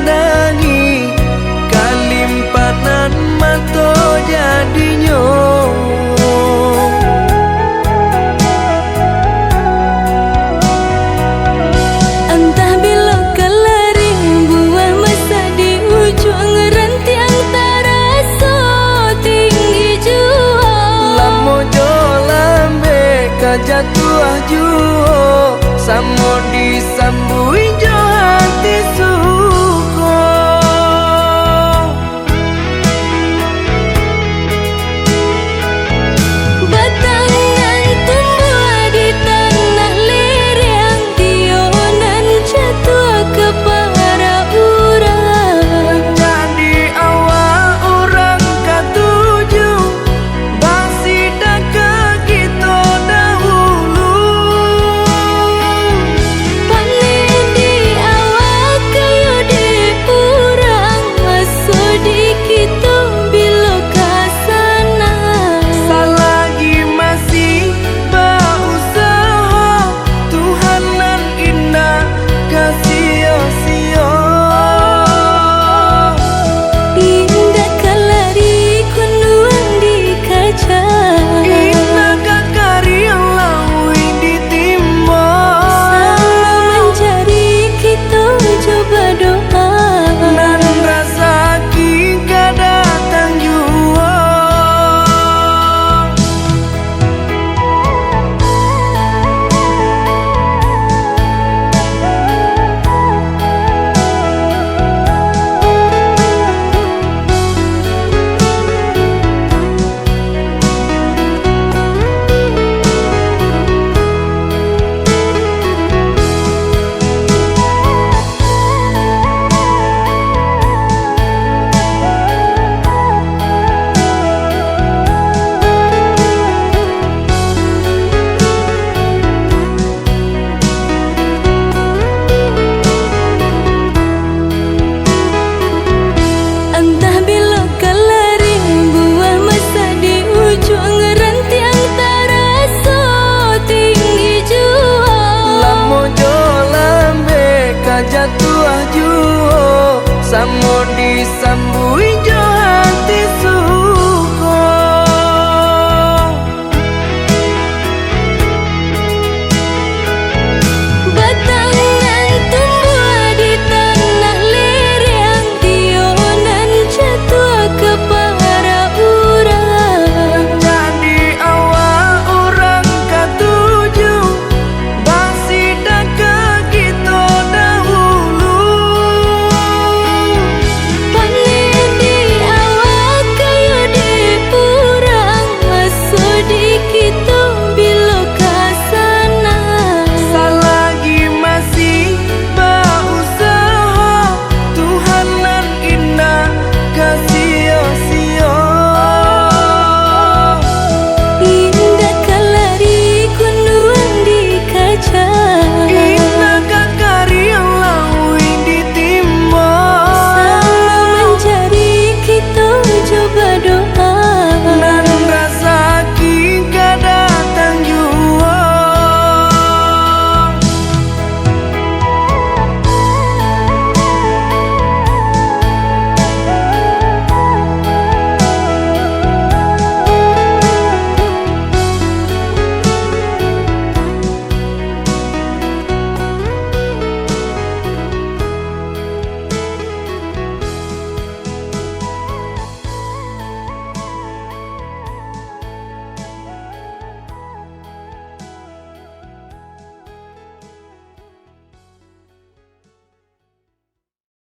nandangi kalimpanan mato jadinyo. Entah bila kelaring buah masa di ujung rantiang taraso tinggi jua. Lamo jo lambe kajatuah juo samo disambui jo hati suko. Batangan tumbuh di tanah lereng, tionan jatuh ke para urang. Jadi awak orang katuju bangsi daka kita dahulu. Panen di awak kayu di urang, masuk di kita bila kasana. Selagi masih berusaha Tuhanan indah kasih-sio. Indah kalari kunduang di kaca, Indah kakari yang lawi di timur. sama mencari kita coba doa. Dan rasa kita datang jua. Entah bila kelaring buah masa di ujung rantiang taraso tinggi jua. Lamo jo lambe kajatuah juo samo